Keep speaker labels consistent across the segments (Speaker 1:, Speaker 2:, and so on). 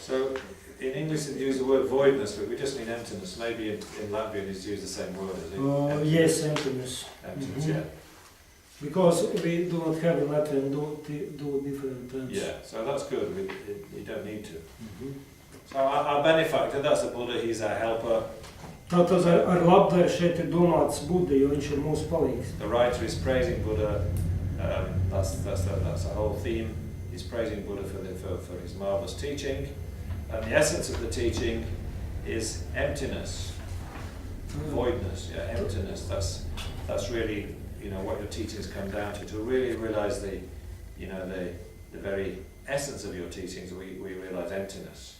Speaker 1: So in English they use the word voidness, but we just mean emptiness. Maybe in Latvian it's used the same word, is it?
Speaker 2: Yes, emptiness.
Speaker 1: Emptiness, yeah.
Speaker 2: Because we do not have in Latvian do different terms.
Speaker 1: Yeah, so that's good. You don't need to. So our benefactor, that's the Buddha, he's our helper.
Speaker 2: Tātad ar labdaru šeit ir domāts Buddha, jo viņš ir mūsu palīgs.
Speaker 1: The writer is praising Buddha. That's the whole theme. He's praising Buddha for his marvelous teaching. And the essence of the teaching is emptiness, voidness, yeah, emptiness. That's really, what your teachings come down to really realize the very essence of your teachings. We realize emptiness.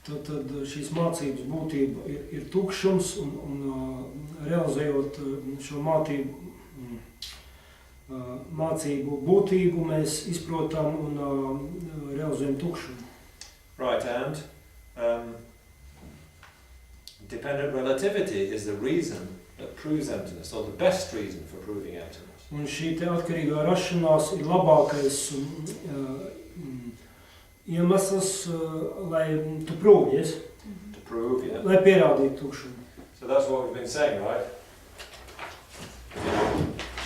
Speaker 2: Tad šīs mācības būtība ir tukšums, un realizējot šo mācību būtību, mēs izprotam un realizējam tukšumu.
Speaker 1: Right, and dependent relativity is the reason that proves emptiness, or the best reason for proving emptiness.
Speaker 2: Un šī te atkarīgā rašanās ir labākais iemesls, lai tu prove, yes?
Speaker 1: To prove, yeah.
Speaker 2: Lai pierādītu tukšumu.
Speaker 1: So that's what we've been saying, right?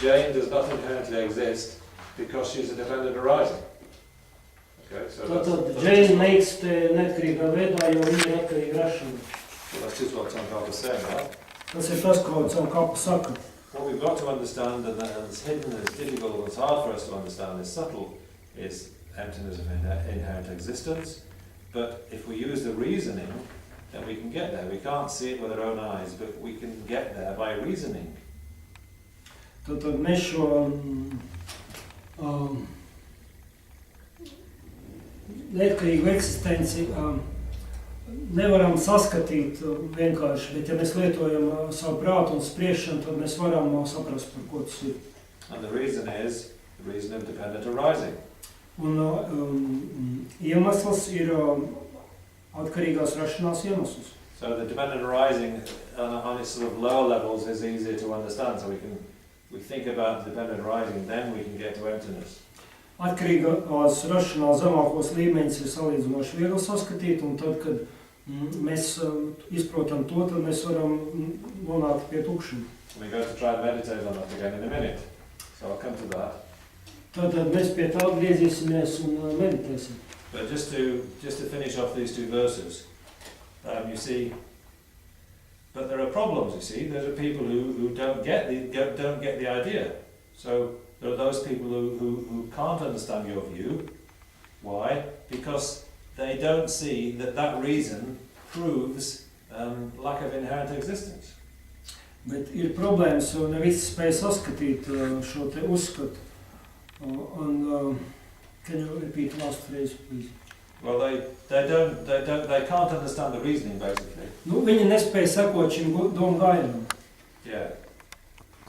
Speaker 1: Jane does not inherently exist because she's a dependent arising. Okay, so
Speaker 2: Tātad Jane makes te neatkarīgā veidā, jo viņa ir atkarīga rašana.
Speaker 1: Well, that's just what Tsongkhapa is saying, right?
Speaker 2: Tas ir tas, ko Tsongkhapa saka.
Speaker 1: What we've got to understand, and it's hidden, and it's difficult, and it's hard for us to understand, is subtle, is emptiness of inherent existence. But if we use the reasoning, then we can get there. We can't see it with our own eyes, but we can get there by reasoning.
Speaker 2: Tad mēs šo neatkarīgu eksistenci nevaram saskatīt vienkārši, bet ja mēs lietojam savu prātu un spriešanu, tad mēs varam saprast, par ko tas ir.
Speaker 1: And the reason is the reason of dependent arising.
Speaker 2: Un iemesls ir atkarīgās rašanās iemesls.
Speaker 1: So the dependent arising on its sort of lower levels is easier to understand. So we think about dependent arising, then we can get to emptiness.
Speaker 2: Atkarīgās rašanās zemākos līmeņus ir salīdzinoši viegli saskatīt, un tad, kad mēs izprotam to, tad mēs varam nonākt pie tukšuma.
Speaker 1: We're going to try and meditate on that again in a minute. So I'll come to that.
Speaker 2: Tad mēs pie tā griezīsimies un meditēsim.
Speaker 1: But just to finish off these two verses, you see, but there are problems. You see, there are people who don't get the idea. So there are those people who can't understand your view. Why? Because they don't see that reason proves lack of inherent existence.
Speaker 2: Bet ir problēmas, jo ne visi spēj saskatīt šo te uzskatu. Can you repeat last phrase, please?
Speaker 1: Well, they can't understand the reasoning, basically.
Speaker 2: Viņi nespēja sekot šim domu gājienam.
Speaker 1: Yeah.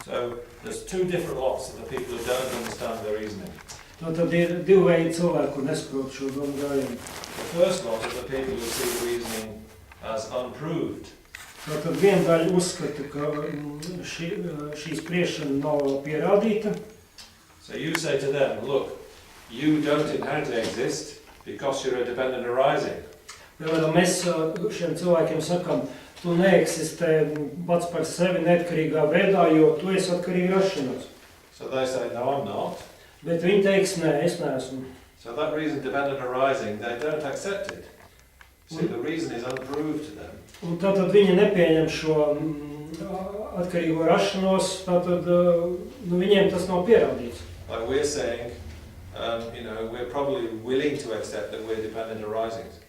Speaker 1: So there's two different lots of the people who don't understand the reasoning.
Speaker 2: Tad ir divi veidi cilvēki, kur nesaprot šo domu gājienu.
Speaker 1: The first lot are the people who see the reasoning as unproved.
Speaker 2: Tad viena daļa uzskata, ka šī spriešana nav pierādīta.
Speaker 1: So you say to them, look, you don't inherently exist because you're a dependent arising.
Speaker 2: Piemēram, mēs šiem cilvēkiem sakam, tu neeksistē pats par sevi neatkarīgā veidā, jo tu esi atkarīga rašanās.
Speaker 1: So they say, no, I'm not.
Speaker 2: Bet viņi teiks, nē, es neesmu.
Speaker 1: So that reason, dependent arising, they don't accept it. See, the reason is unproved to them.
Speaker 2: Un tātad viņi nepieņem šo atkarīgo rašanos, tātad viņiem tas nav pierādīts.
Speaker 1: Like we're saying, we're probably willing to accept that we're dependent arisings.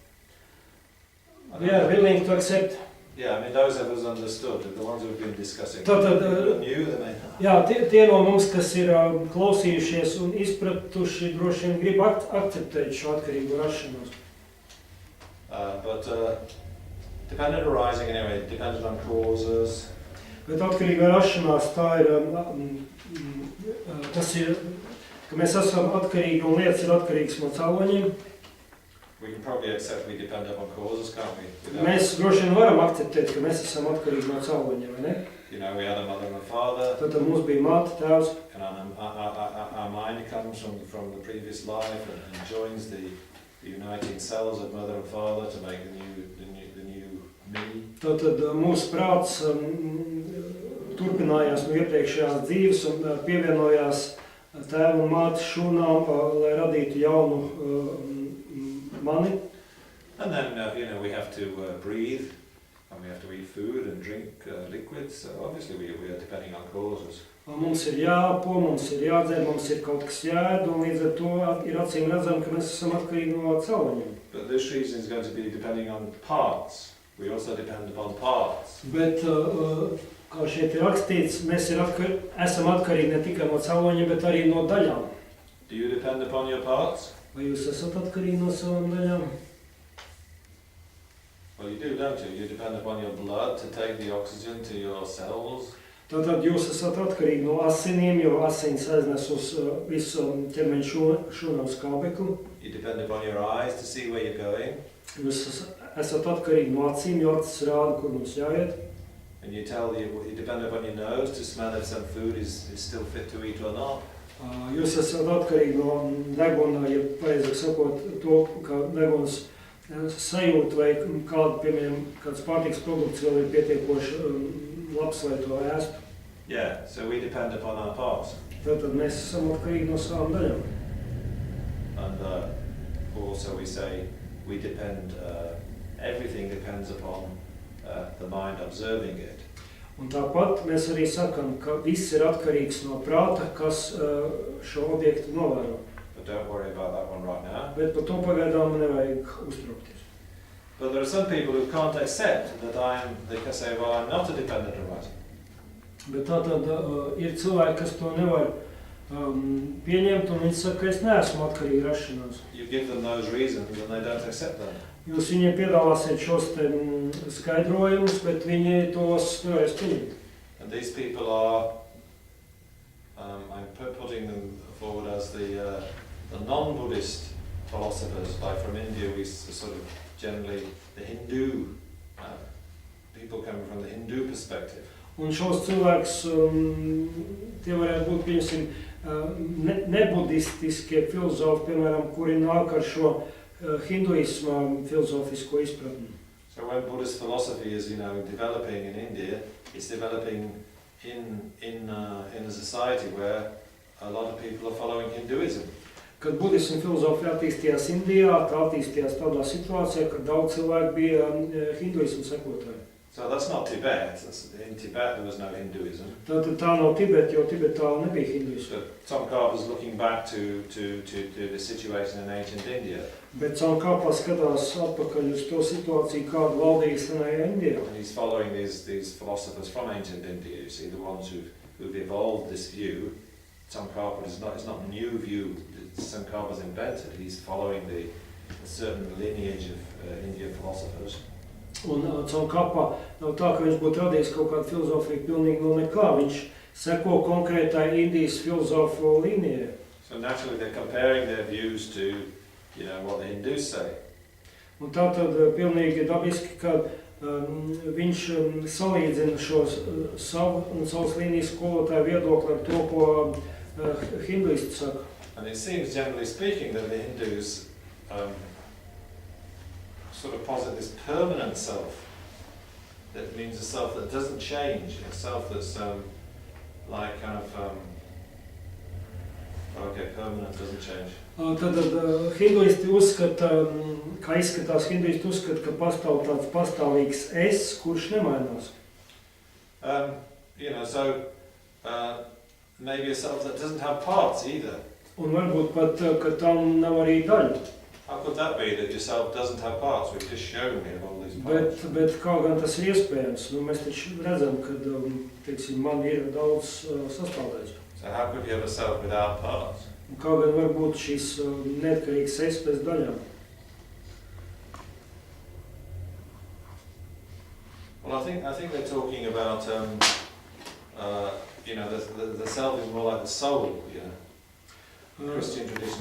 Speaker 2: We are willing to accept.
Speaker 1: Yeah, I mean, those of us understood, the ones who've been discussing.
Speaker 2: Tātad,
Speaker 1: knew they may not.
Speaker 2: Jā, tie no mums, kas ir klausījušies un izpratuši, droši vien grib akceptēt šo atkarīgo rašanos.
Speaker 1: But dependent arising, anyway, dependent on causes.
Speaker 2: Bet atkarīgā rašanās tā ir, tas ir, ka mēs esam atkarīgi un lietas ir atkarīgas no cēloņiem.
Speaker 1: We can probably accept we depend upon causes, can't we? Without-
Speaker 2: Mēs droši vien varam akceptēt, ka mēs esam atkarīgi no cauruļiem, vai ne?
Speaker 1: You know, we had a mother and a father,
Speaker 2: Tad mums bija māte, tēvs,
Speaker 1: and our mind comes from the previous life and joins the uniting cells of mother and father to make the new me.
Speaker 2: tad mūsu prāts turpinājās no iepriekšējās dzīves un pievienojās tēva un mātes šūnām, lai radītu jaunu mani.
Speaker 1: And then, you know, we have to breathe, and we have to eat food and drink liquids, so obviously we are depending on causes.
Speaker 2: Mums ir jāpo, mums ir jādzer, mums ir kaut kas jāēd, un līdz ar to ir acīm redzam, ka mēs esam atkarīgi no cauruļiem.
Speaker 1: But this reason is going to be depending on parts. We also depend upon parts.
Speaker 2: Bet, kā šeit ir rakstīts, mēs esam atkarīgi ne tikai no cauruļiem, bet arī no daļām.
Speaker 1: Do you depend upon your parts?
Speaker 2: Vai jūs esat atkarīgi no savām daļām?
Speaker 1: Well, you do, don't you? You depend upon your blood to take the oxygen to your cells.
Speaker 2: Tātad jūs esat atkarīgi no asinīm, jo asins aiznes uz visu ķermeņa šūnām skābekli.
Speaker 1: You depend upon your eyes to see where you're going.
Speaker 2: Jūs esat atkarīgi no acīm, jo acis rāda, kur mums jāiet.
Speaker 1: And you depend upon your nose to smell if some food is still fit to eat or not.
Speaker 2: Jūs esat atkarīgi no deguna, ja pareizāk sakot, to, ka deguns sajūt vai kāds pārtiks produkts vēl ir pietiekoši labs, lai to ēstu.
Speaker 1: Yeah, so we depend upon our parts.
Speaker 2: Tātad mēs esam atkarīgi no savām daļām.
Speaker 1: And also we say we depend, everything depends upon the mind observing it.
Speaker 2: Un tāpat mēs arī sakam, ka viss ir atkarīgs no prāta, kas šo objektu novēro.
Speaker 1: But don't worry about that one right now.
Speaker 2: Bet par to pagaidām nevajag uztraukties.
Speaker 1: But there are some people who can't accept that they can say, well, I'm not a dependent on it.
Speaker 2: Bet tātad ir cilvēki, kas to nevar pieņemt, un viņi saka, ka es neesmu atkarīgi rašanās.
Speaker 1: You give them those reasons and they don't accept them.
Speaker 2: Jūs viņiem piedāvāsiet šos te skaidrojumus, bet viņi tos nevarēs pieņemt.
Speaker 1: And these people are, I'm putting them forward as the non-Buddhist philosophers, like from India, we sort of generally, the Hindu, people coming from the Hindu perspective.
Speaker 2: Un šos cilvēkus, tie varētu būt, pieņemsim, nebudistiskie filozofi, piemēram, kuri nāk ar šo hinduisma filozofisko izpratni.
Speaker 1: So when Buddhist philosophy is, developing in India, it's developing in a society where a lot of people are following Hinduism.
Speaker 2: Kad budisma filozofija attīstījās Indijā, tā attīstījās tādā situācijā, kad daudz cilvēku bija hinduismu sekotāji.
Speaker 1: So that's not Tibet. In Tibet there was no Hinduism.
Speaker 2: Tātad tā nav Tibeta, jo Tibetā nebija hinduismu.
Speaker 1: But Tsongkhapa is looking back to the situation in ancient India.
Speaker 2: Bet Tsongkhapa skatās atpakaļ uz to situāciju, kāda valdīja senajā Indijā.
Speaker 1: And he's following these philosophers from ancient India. You see, the ones who've evolved this view. Tsongkhapa is not a new view that Tsongkhapa's invented. He's following a certain lineage of Indian philosophers.
Speaker 2: Un Tsongkhapa nav tā, ka viņš būtu radījis kaut kādu filozofiju pilnīgi no nekā. Viņš seko konkrētai Indijas filozofu līnijai.
Speaker 1: So naturally they're comparing their views to, what the Hindus say.
Speaker 2: Un tā tad pilnīgi dabiski, ka viņš salīdzina šos savu un savas līnijas skolotāju viedokli ar to, ko hinduisti saka.
Speaker 1: And it seems, generally speaking, that the Hindus sort of posit this permanent self. That means a self that doesn't change, a self that's like kind of, permanent, doesn't change.
Speaker 2: Tad hinduisti uzskata, kā izskatās, hinduisti uzskata, ka pastāv tāds pastāvīgs es, kurš nemainās.
Speaker 1: Maybe a self that doesn't have parts either.
Speaker 2: Un varbūt pat, ka tam nav arī daļa.
Speaker 1: How could that be that yourself doesn't have parts? We've just shown me all these parts.
Speaker 2: Bet kā gan tas ir iespējams? Mēs taču redzam, ka, man ir daudz sastāvdaļas.
Speaker 1: So how could you have a self without parts?
Speaker 2: Un kā gan var būt šīs neatkarīgas es bez daļām?
Speaker 1: Well, I think they're talking about, the self is more like the soul, Christian tradition.